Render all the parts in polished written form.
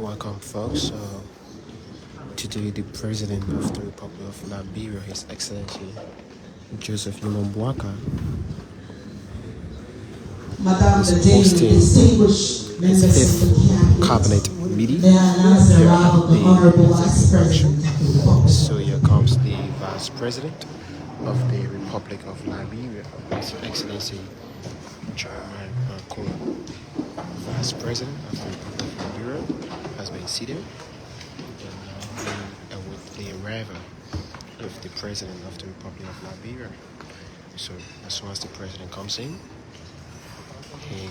Welcome, folks. Today, the President of the Republic of Liberia, His Excellency Joseph Boakai, is hosting his fifth cabinet meeting here at the executive branch. So here comes the Vice President of the Republic of Liberia, His Excellency Jeremiah Kola. Vice President of the Republic of Liberia has been seated, and with the arrival of the President of the Republic of Liberia. So as soon as the President comes in, he's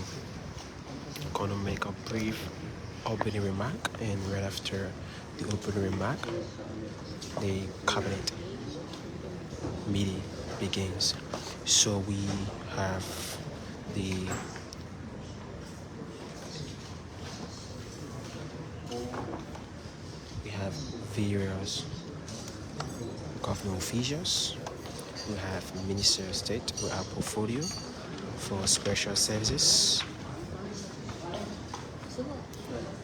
gonna make a brief opening remark, and right after the opening remark, the cabinet meeting begins. So we have various government officials. We have Minister of State with our portfolio for special services.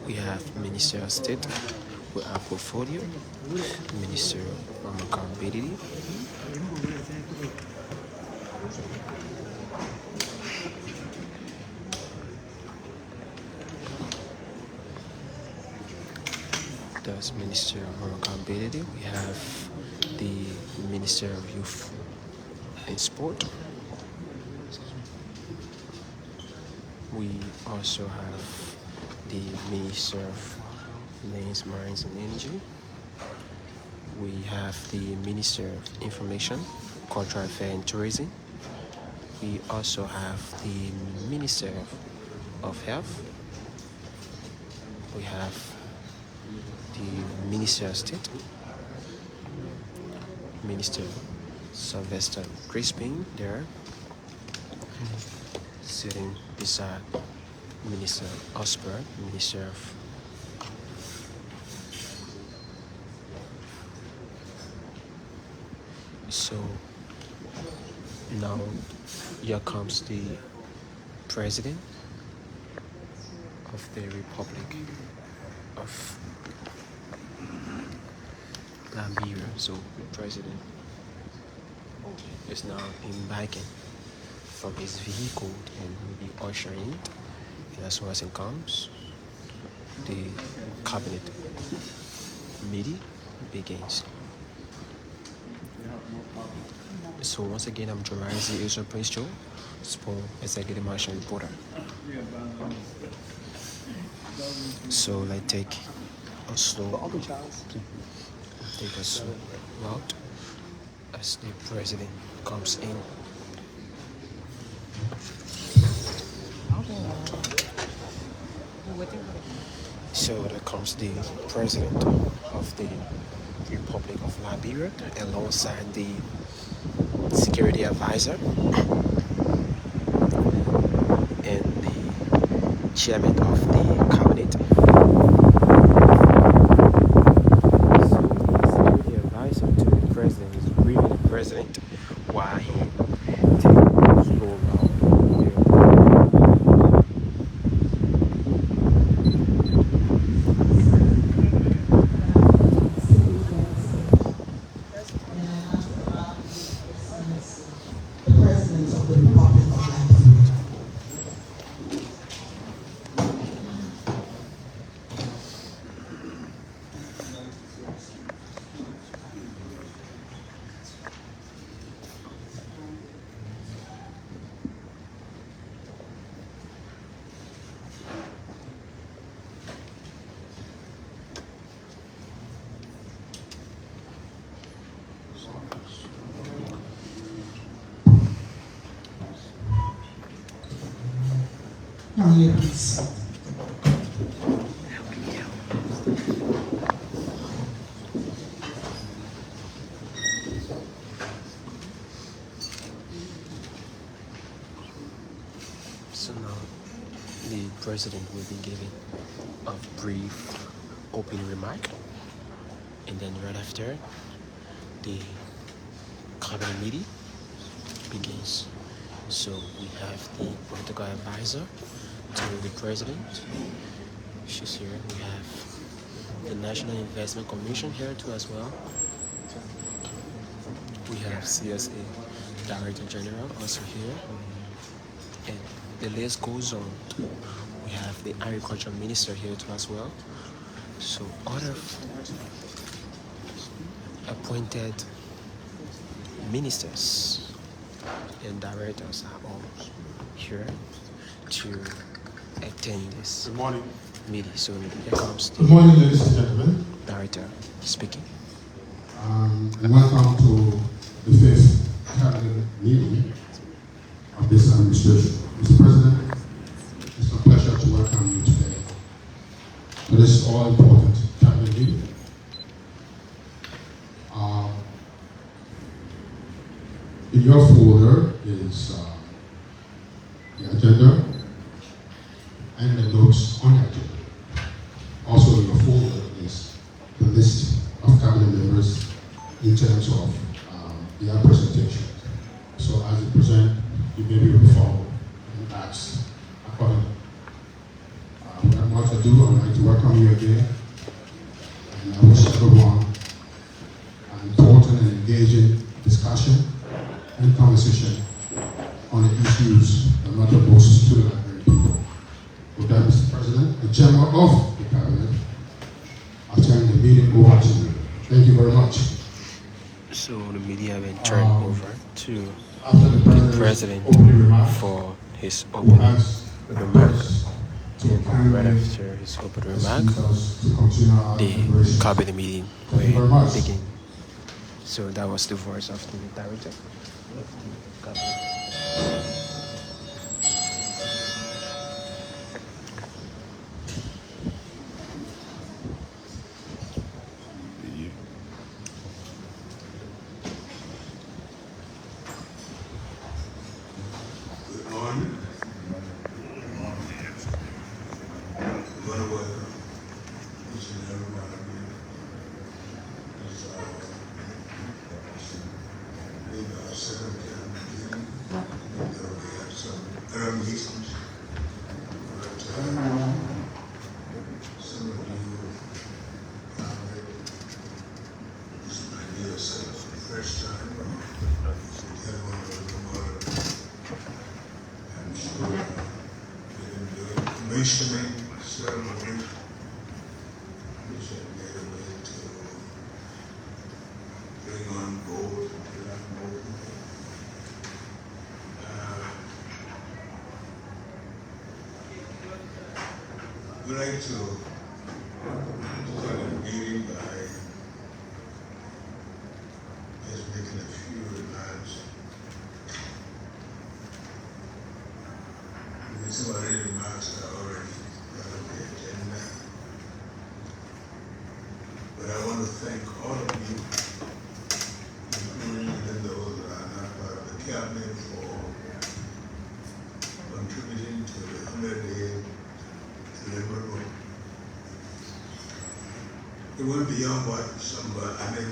We have Minister of State with our portfolio, Minister of Accountability. That's Minister of Accountability. We have the Minister of Youth and Sport. We also have the Minister of Lands, Mines and Energy. We have the Minister of Information, Cultural Affairs and Tourism. We also have the Minister of Health. We have the Minister of State, Minister Sylvester Crispin there, sitting beside Minister Osborne, Minister of So now here comes the President of the Republic of Liberia. So the President is now embarking from his vehicle and will be ushering it. And as soon as it comes, the cabinet meeting begins. So once again, I'm Joraisi Israel Prince Joe, Spoon Executive Marshal Reporter. So let's take a slow route as the President comes in. So there comes the President of the Republic of Liberia alongside the Security Advisor and the Chairman of the Cabinet. So the Security Advisor to the President is briefing the President while he takes a slow route. Please. So now the President will be giving a brief opening remark, and then right after the cabinet meeting begins. So we have the political advisor to the President. She's here. We have the National Investment Commission here too as well. We have CSA Director General also here, and the list goes on. We have the Agriculture Minister here too as well. So other appointed ministers and directors are all here to attend this Good morning. meeting. So here comes the Good morning, ladies and gentlemen. director speaking. And welcome to the fifth cabinet meeting of this administration. Mr. President, it's a pleasure to welcome you today to this all-important cabinet meeting. In your folder is the agenda and the notes on the agenda. Also in your folder is the list of cabinet members in terms of their presentation. So as you present, you may be able to follow and ask accordingly. Without much ado, I would like to welcome you again, and I wish everyone an important and engaging discussion and conversation on the issues that matter most to the Liberian people. With that, Mr. President, the Chairman of the Cabinet, I turn the meeting over to you. Thank you very much. So the media have been turned over to After the president for his opening remarks. And right after his opening remarks, the cabinet meeting will begin. So that was the voice of the director. Good morning. I want to welcome each and every one of you. This being our second cabinet meeting. We have some other meetings, but some of you probably this might be a first time, or the other one will come out. I'm sure we can do a commissioning ceremony, which I made a way to bring on board. We'd like to start the meeting by just making a few remarks. Some of the remarks are already part of the agenda. But I want to thank all of you, including even those that are not part of the cabinet, for contributing to the 100-day deliverable. It went beyond what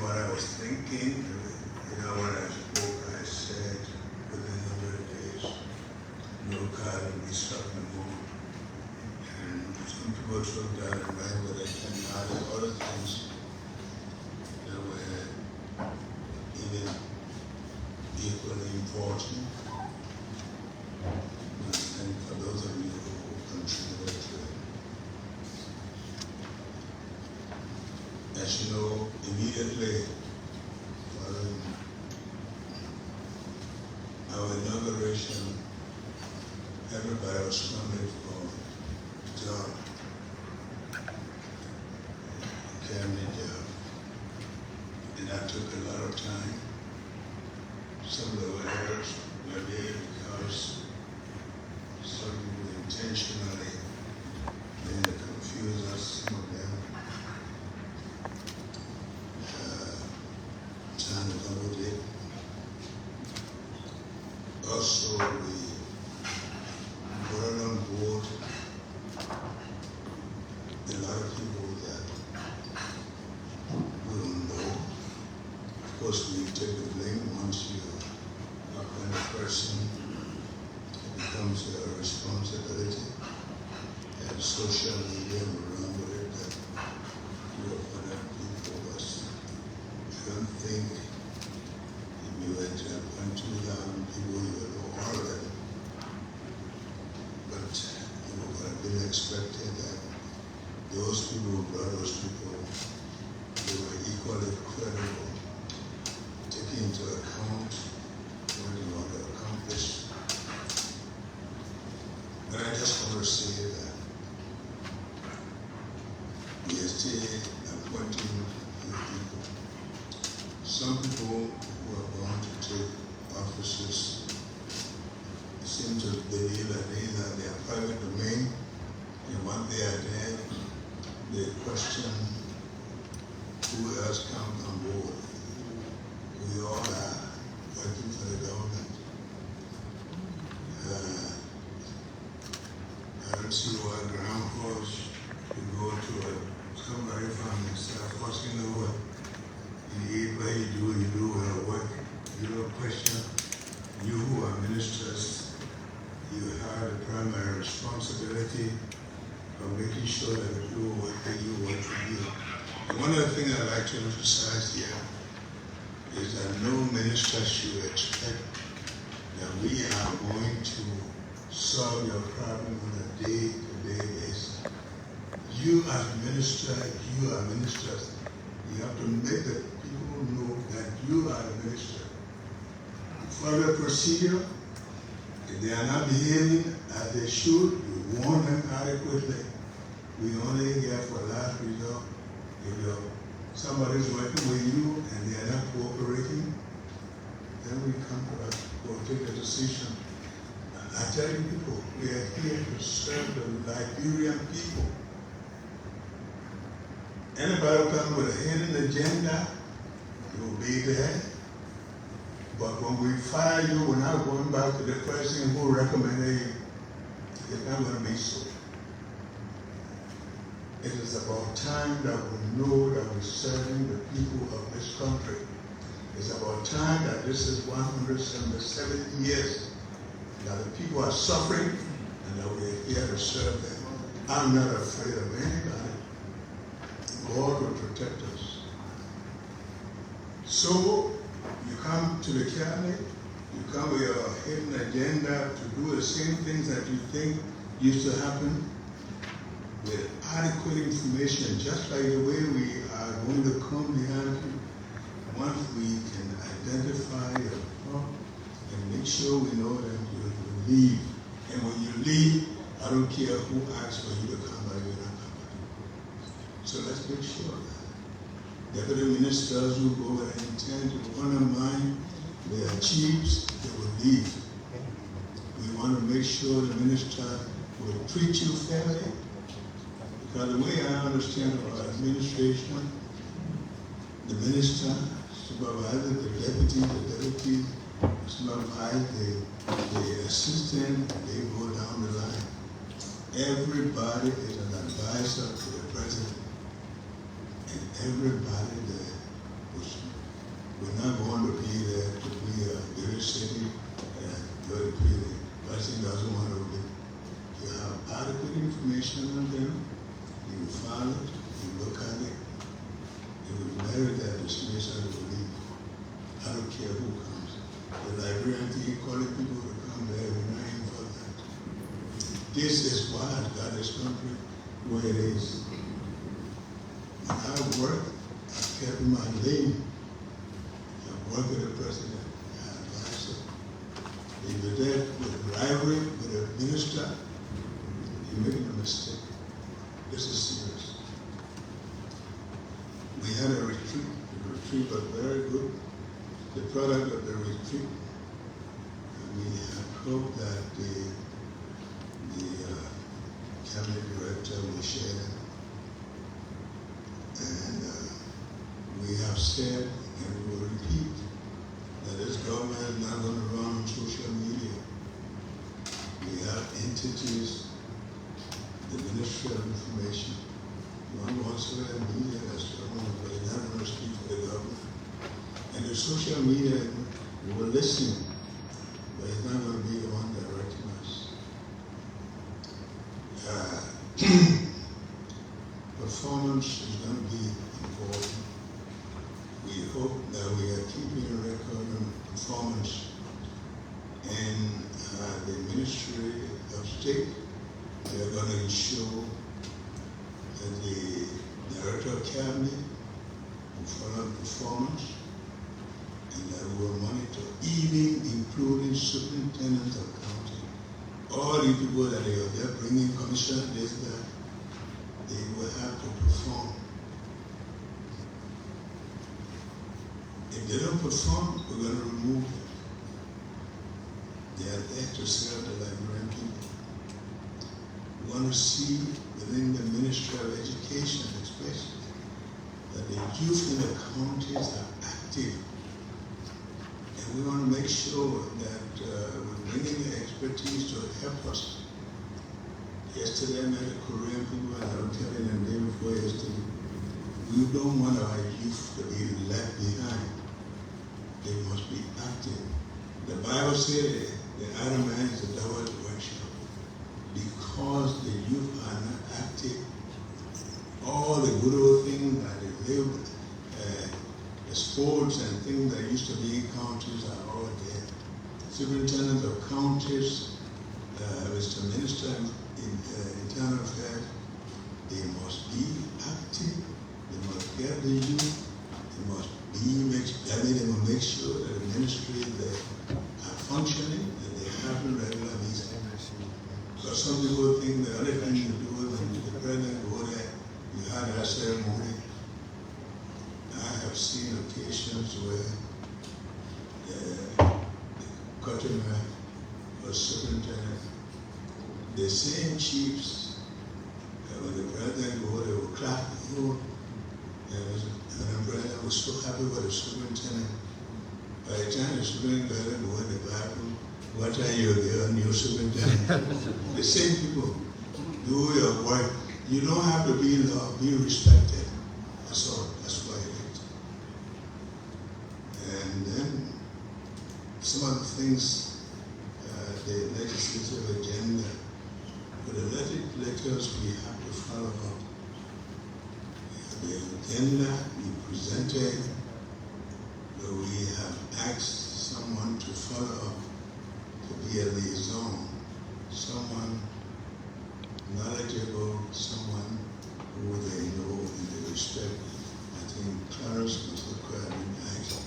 what I was thinking. When I spoke, I said within 100 days, no car will be stuck in the moon. And some people took that and ran with it and added other things that were even equally important. And for those of you who contributed to it. As you know, immediately following our inauguration, everybody was coming for job, cabinet job, and that took a lot of time. Some of the letters were there because some people intentionally made it confuse us, some of them. Time to go with it. Also, we brought on board a lot of people that we don't know. Of course, we take the blame once you appoint a person. It becomes your responsibility. And social media will run with it that you really expected that those people who brought those people, they were equally credible, taking into account what they want to accomplish. But I just want to say that we are still appointing new people. Some people who are born to take offices seem to believe that these are their private domain, and once they are there, they question who else comes on board. We all are working for the government. I don't see why ground force should go to somebody from and start forcing over. You eat what you do well work. You don't question. You who are ministers, you have the primary responsibility of making sure that the people work that you want to do. And one of the things I'd like to emphasize here is that no minister should expect that we are going to solve your problem on a day-to-day basis. You as a minister, you are ministers. You have to make the people know that you are the minister. Follow the procedure. If they are not behaving as they should, you warn them adequately. We only here for last resort. If somebody is working with you and they are not cooperating, then we come to us, we'll take a decision. I tell you people, we are here to serve the Liberian people. Anybody who comes with a hidden agenda, you will be there. But when we fire you, we're not going back to the person who recommended you. It's not going to be so. It is about time that we know that we're serving the people of this country. It's about time that this is 177 years that the people are suffering and that we're here to serve them. I'm not afraid of anybody. God will protect us. So, you come to the cabinet, you come with your hidden agenda to do the same things that you think used to happen with adequate information, just like the way we are going to come behind you. Once we can identify your problem and make sure we know that you leave. And when you leave, I don't care who asks for you to come back, you're not coming. So let's make sure that deputy ministers who go and intend to undermine their chiefs, they will leave. We want to make sure the minister will treat you fairly. Because the way I understand our administration, the minister supervises the deputy supervises the assistant, and they go down the line. Everybody is an advisor to the president. And everybody there, we're not going to be there to be a very city and very pretty. The president doesn't want to be. You have adequate information on them, you file it, you look at it, you will merit that dismissal and leave. I don't care who comes. The Liberian team calling people to come there, we're not in for that. This is why I've got this country where it is. When I work, I kept my lane. I work with the president, I advise him. If you're there with a bribery, with a minister, you're making a mistake. This is serious. We had a retreat. The retreat was very good. The product of the retreat, we hope that the cabinet director will share them. And we have said, and we will repeat, that this government is not going to run on social media. We have entities, the Ministry of Information, one wants to have media that's going to be not going to speak for the government. And the social media will listen, but it's not going to be the one directing us. Performance is going to be important. We hope that we are keeping a record on performance in the Ministry of State, We are going to ensure that the Director of Cabinet will follow performance and that we will monitor, even including superintendents of county. All the people that they're bringing, commissioner, this, that, they will have to perform. If they don't perform, we're going to remove them. They are there to serve the Liberian people. We want to see within the Ministry of Education, especially, that the youth in the counties are active. And we want to make sure that we're bringing the expertise to help us. Yesterday I met the Korean people, and I was telling them the day before yesterday, we don't want our youth to be left behind. They must be active. The Bible says the idle man is the devil's workshop. Because the youth are not active, all the good old things that they live, the sports and things that used to be in counties are all there. Superintendent of counties, Mr. Minister in Internal Affairs, they must be active, they must get the youth, they must make sure that the ministry that are functioning and they have the regular meetings. Because some people think the other thing you do when the president go there, you had a ceremony. I have seen occasions where the cutterman or superintendent, the same chiefs, when the president go, they will clap, and the president was so happy with the superintendent. By the time the superintendent go in the bathroom, what are you, the new superintendent? The same people do your work. You don't have to be loved, be respected. That's all. That's why it is. And then some of the things, the legislative agenda, for the legislators, we have to follow up. The agenda we presented, but we have asked someone to follow up, to be a liaison, someone knowledgeable, someone who they know and they respect. I think Clarence was required and asked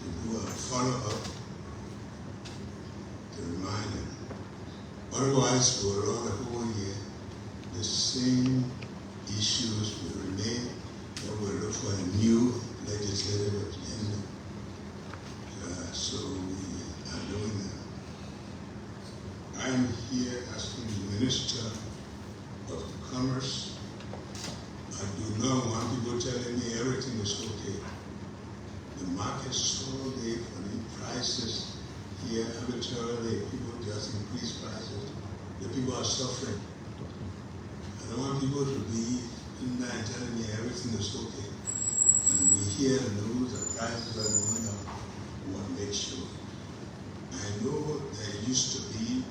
to do a follow-up to remind them. Otherwise, for around the whole year, the same issues will remain, and we'll look for a new legislative agenda. So we are doing that. I'm here asking the Minister of Commerce. I do not want people telling me everything is okay. The market is so big for the prices here arbitrarily. People just increase prices. The people are suffering. I don't want people to be in there and telling me everything is okay. When we hear the news, the prices are going up, we want to make sure. I know there used to be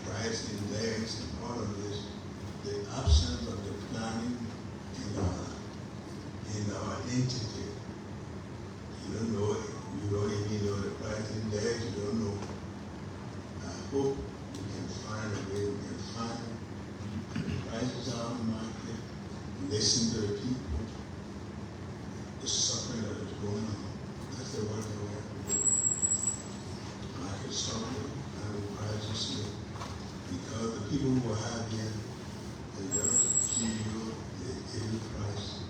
price index and all of this, the absence of the planning in our entity. You don't know it. You don't even know the price index. You don't know. I hope we can find a way. We can find the prices out in the market, listen to the people, the suffering that is going on. That's the work that we have to do. Market suffering and the prices here. Because the people who have here, they just give you the daily price.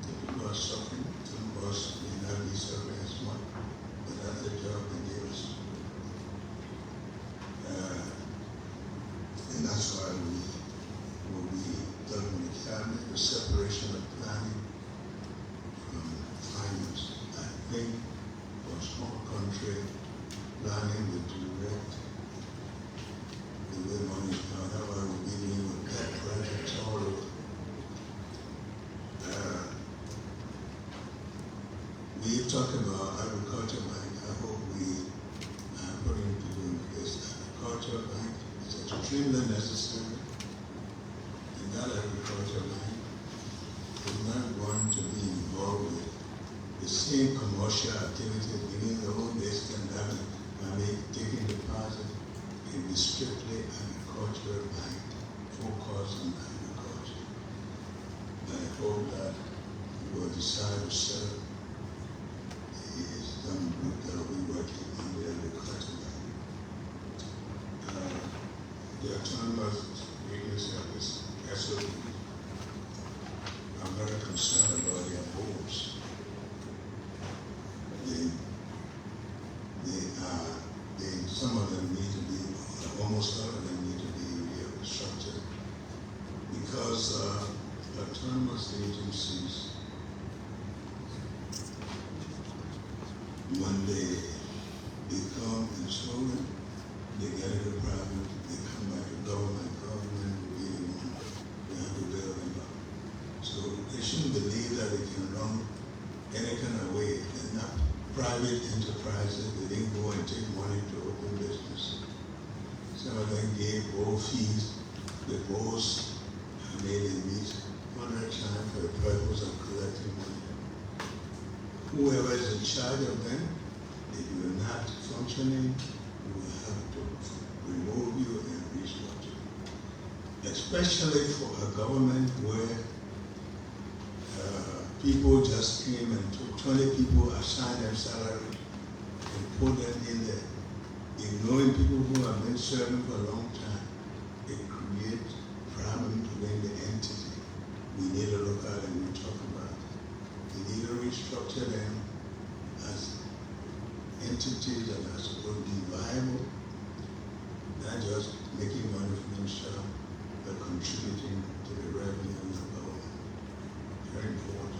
The people are suffering. Some of us may not be suffering as much, but that's the job they gave us. And that's why we will be done with the cabinet, the separation of planning from finance. I think for a small country, planning will direct the way money is found. That's why we're dealing with that projects all over. We talk about agriculture bank. I hope we are putting people in place. Agriculture bank is extremely necessary. And that agriculture bank is not going to be involved with the same commercial activity beginning the whole day pandemic. I mean, taking deposit. It will be strictly agriculture. agriculture might focus on agriculture. I hope that he will decide to set up some group that will be working on the agriculture. The autonomous agency of this SOE, I'm very concerned about their goals. Some of them need to be, almost all of them need to be restructured because autonomous agencies, when they become insolvent, they get into a problem, they come back to government will be the one we have to bail them up. So they shouldn't believe that they can run any kind of way. They're not private enterprises, they didn't go and take money to open business. Some of them gave both fees, the boss made them meet 100 times for the purpose of collecting money. Whoever is in charge of them, if you're not functioning, we will have to remove you and restructure. Especially for a government where people just came and took 20 people, assigned them salary, and put them in there. Ignoring people who have been serving for a long time, it creates problems within the entity. We need to look at and we talk about it. We need to restructure them as entities that are supposed to be viable, not just making money for themselves, but contributing to the revenue of the government. Very important.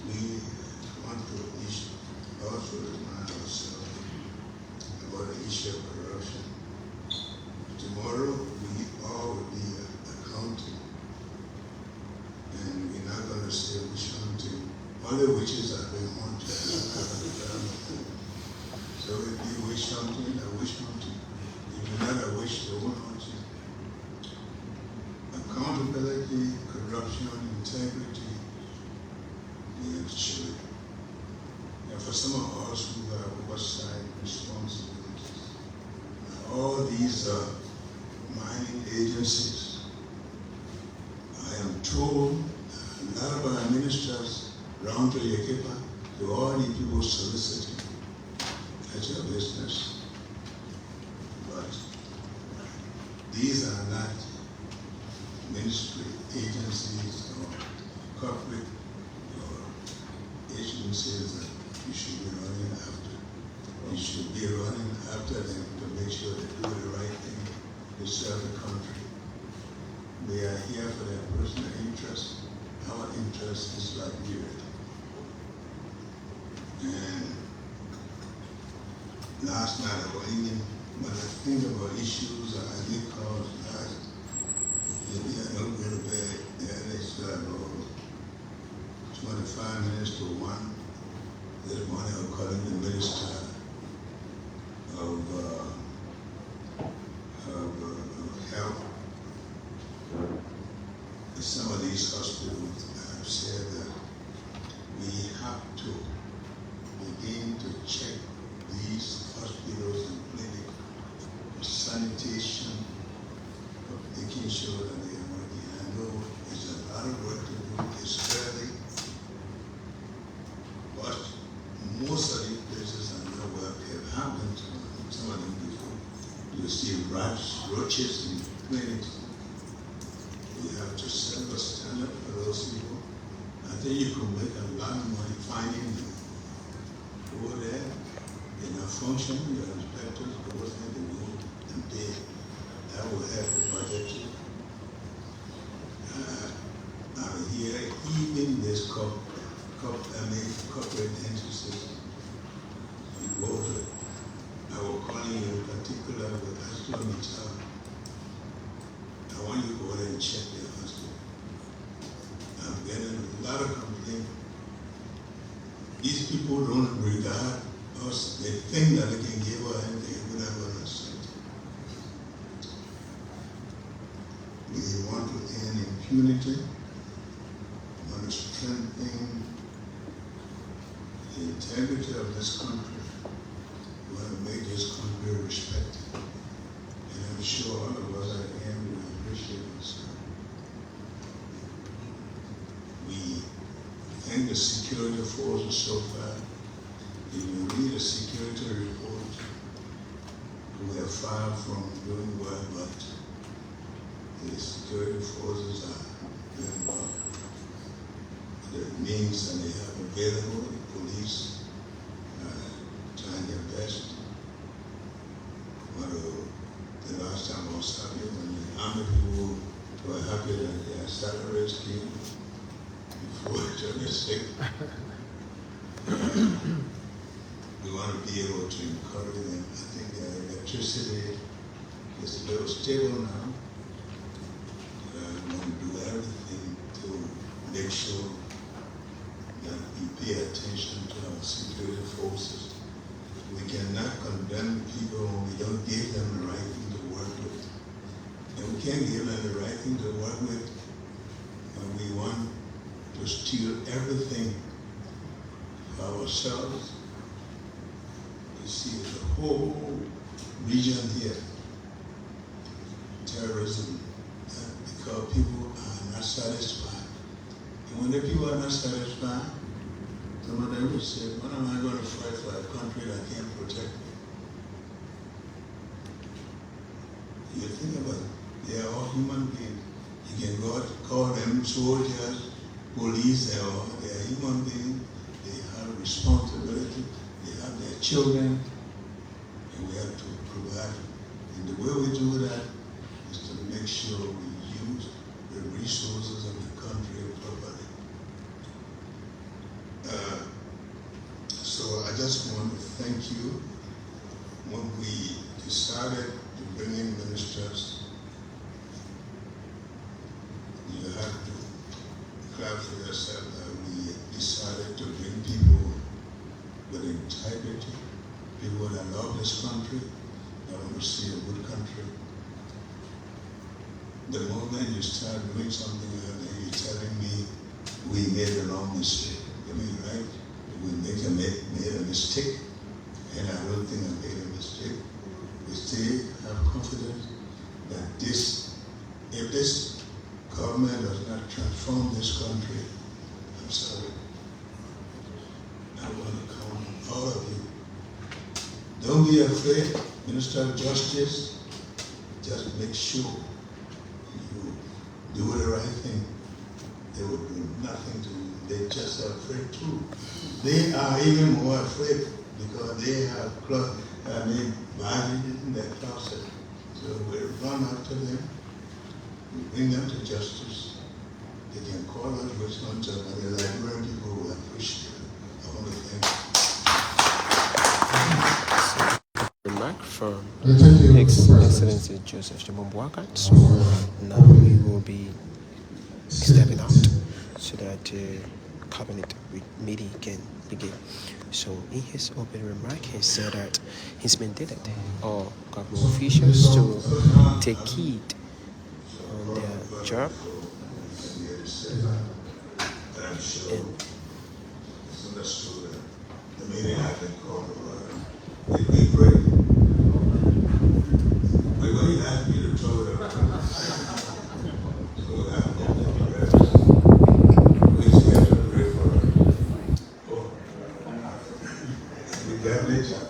We want to also remind ourselves about the issue of corruption. Tomorrow, we all will be accounting, and we're not going to say which hunting. Only witches are being haunted. So if you wish something, a wish hunting. If you're not a wish, they won't haunt you. Accountability, corruption, integrity, we have to show it. And for some of us who have oversight responsibilities, all these mining agencies, I am told a lot of our ministers round to Yekepa, to all the people soliciting. That's your business. But these are not ministry agencies or corporate or agencies that you should be running after. You should be running after them to make sure they do the right thing to serve the country. They are here for their personal interest. Our interest is Liberia. And last night I was thinking, when I think about issues I did cause last, maybe I don't go to bed, and it's about 25 minutes to 1. This morning I'm calling the minister of health. Some of these hospitals have said that we have to begin to check these hospitals and clinics for sanitation, for making sure that they are working. I know it's a lot of work to do, it's early, but most of these places are not well kept. I've been to some of them before. You see rats, roaches in clinics. We have to set a standard for those people. I think you could make a lot of money finding them. Go there, they're not functioning, your inspectors go there, they go and pay. That will help the budget too. Out here, even this corporate entities, you go to it. I will call you in particular with Astrometer. I want you to go there and check their hospital. I'm getting a lot of complaints. These people don't regard us. They think that they can give us anything without going to say. We want to end impunity. We want to strengthen the the integrity of this country. We want to make this country respected. And I'm sure all of us at the end will appreciate this. We thank the security forces so far. If you read the security report, we are far from doing well, but the security forces are doing well. The means that they have available, the police trying their best. The last time I was happy when the army people were happy that their salaries came before January 6th. We want to be able to encourage them. I think the electricity is a little stable now. We want to do everything to make sure that we pay attention to our security forces. We cannot condemn people when we don't give them the right thing to work with. And we can't give them the right thing to work with when we want to steal everything for ourselves. You see, the whole region here, terrorism, because people are not satisfied. And when the people are not satisfied, some of them will say, when am I going to fight for a country that can't protect me? You think about it. They are all human beings. You can call them soldiers, police, they are human beings. They have responsibility. They have their children. And we have to provide. And the way we do that is to make sure we use the resources of the country properly. So I just want to thank you. When we decided to bring in ministers, you have to clap for yourself that we decided to bring people with integrity, people that love this country, that want to see a good country. The moment you start doing something and you're telling me we made a wrong mistake, you mean, right? We made a mistake, and I don't think I made a mistake. We still have confidence that if this government does not transform this country, I'm sorry, I want to count on all of you. Don't be afraid, Minister of Justice, just make sure you do the right thing. They will do nothing to you. They just are afraid too. They are even more afraid because they have bodies in their closet. So we run after them, we bring them to justice. They can call us witch hunters, and the Liberian people will appreciate it. I want to thank you. Remark from Thank you, Excellency Joseph Boakai. So now we will be stepping out so that cabinet meeting can begin. So in his opening remark, he said that he's mandated all government officials to take heed on their job and the meeting has been called about. We pray. But when you ask me to talk about so I'm going to pray. Please get to pray for her. Oh. We got later.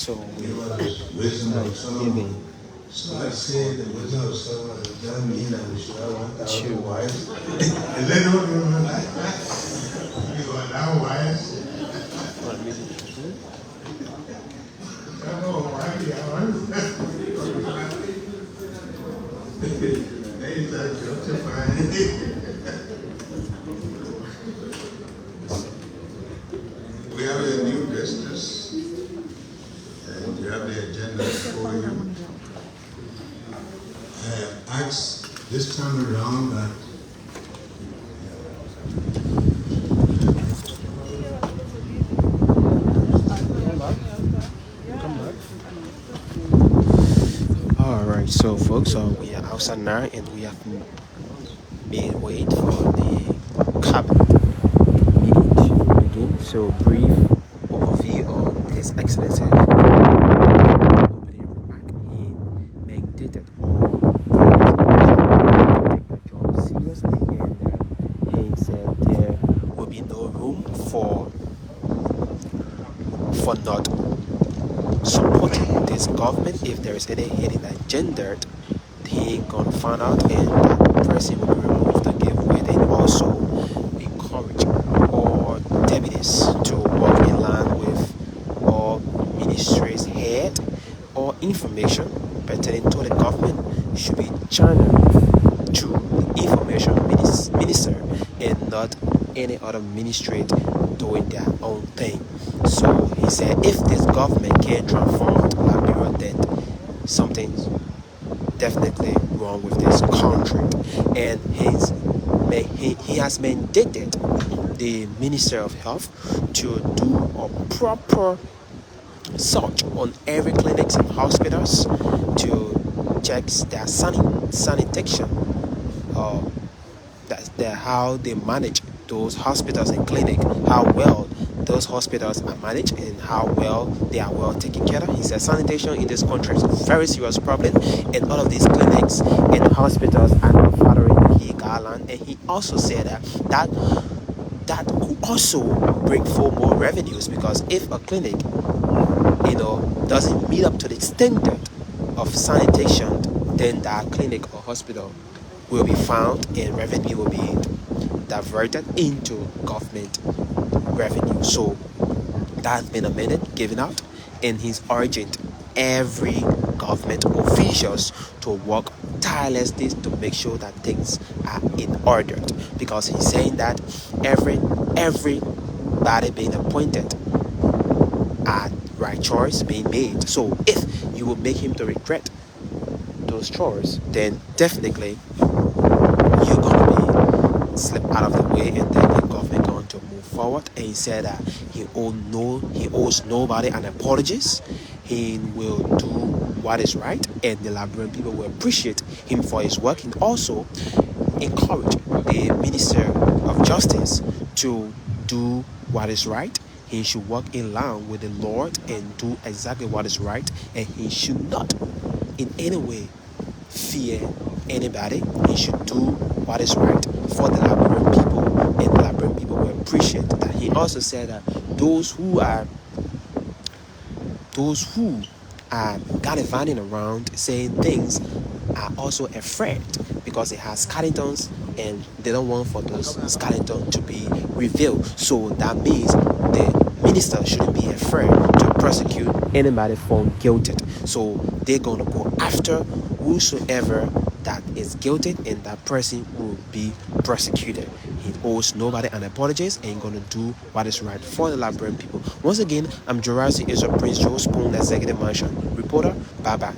so we Wisdom of Solomon. giving So I say the wisdom of Solomon doesn't mean that we should have 1,000 wives. Is that what you mean? You allow wives this time around, Alright, so folks, we are outside now and we have been waiting for the cabinet meeting to begin. So brief overview on His Excellency opening remark. He mandated all take the job seriously, and he said there will be no room for not supporting this government if there is any hidden agenda. He ain't gonna find out, and that person will be removed and give way. Then also encourage all deputies to work in line with all ministries' head. All information pertaining to the government should be channeled to the information minister and not any other ministry doing their own thing. So he said if this government can transform Liberia, then something's definitely wrong with this country. And he has mandated the Minister of Health to do a proper search on every clinics and hospitals to check their sanitation, how they manage those hospitals and clinic, how well those hospitals are managed and how well they are well taken care of. He said sanitation in this country is a very serious problem, and all of these clinics and hospitals are not following the key guideline. And he also said that could also bring forth more revenues, because if a clinic doesn't meet up to the standard of sanitation, then that clinic or hospital will be found and revenue will be diverted into government revenue. So that has been amended, given out, and he's urging every government officials to work tirelessly to make sure that things are in order, because he's saying that everybody being appointed are right choice being made. So if you will make him to regret those chores, then definitely you're gonna be slip out of the way, and then the government going to move forward. And he said that he owes nobody an apologies. He will do what is right, and the Liberian people will appreciate him for his work. And also encourage the Minister of Justice to do what is right. He should work in line with the Lord and do exactly what is right, and he should not in any way fear anybody. He should do what is right for the Liberian people, and the Liberian people will appreciate that. He also said that those who are gallivanting around saying things are also afraid, because it has skeletons and they don't want for those skeletons to be revealed. So that means the minister shouldn't be afraid to prosecute anybody found guilty. So they're going to go after whosoever that is guilty, and that person will be prosecuted. He owes nobody an apology, and he's going to do what is right for the Liberian people. Once again, I'm Jorasi Israel Prince Joe Spoon, Executive Mansion reporter. Bye bye.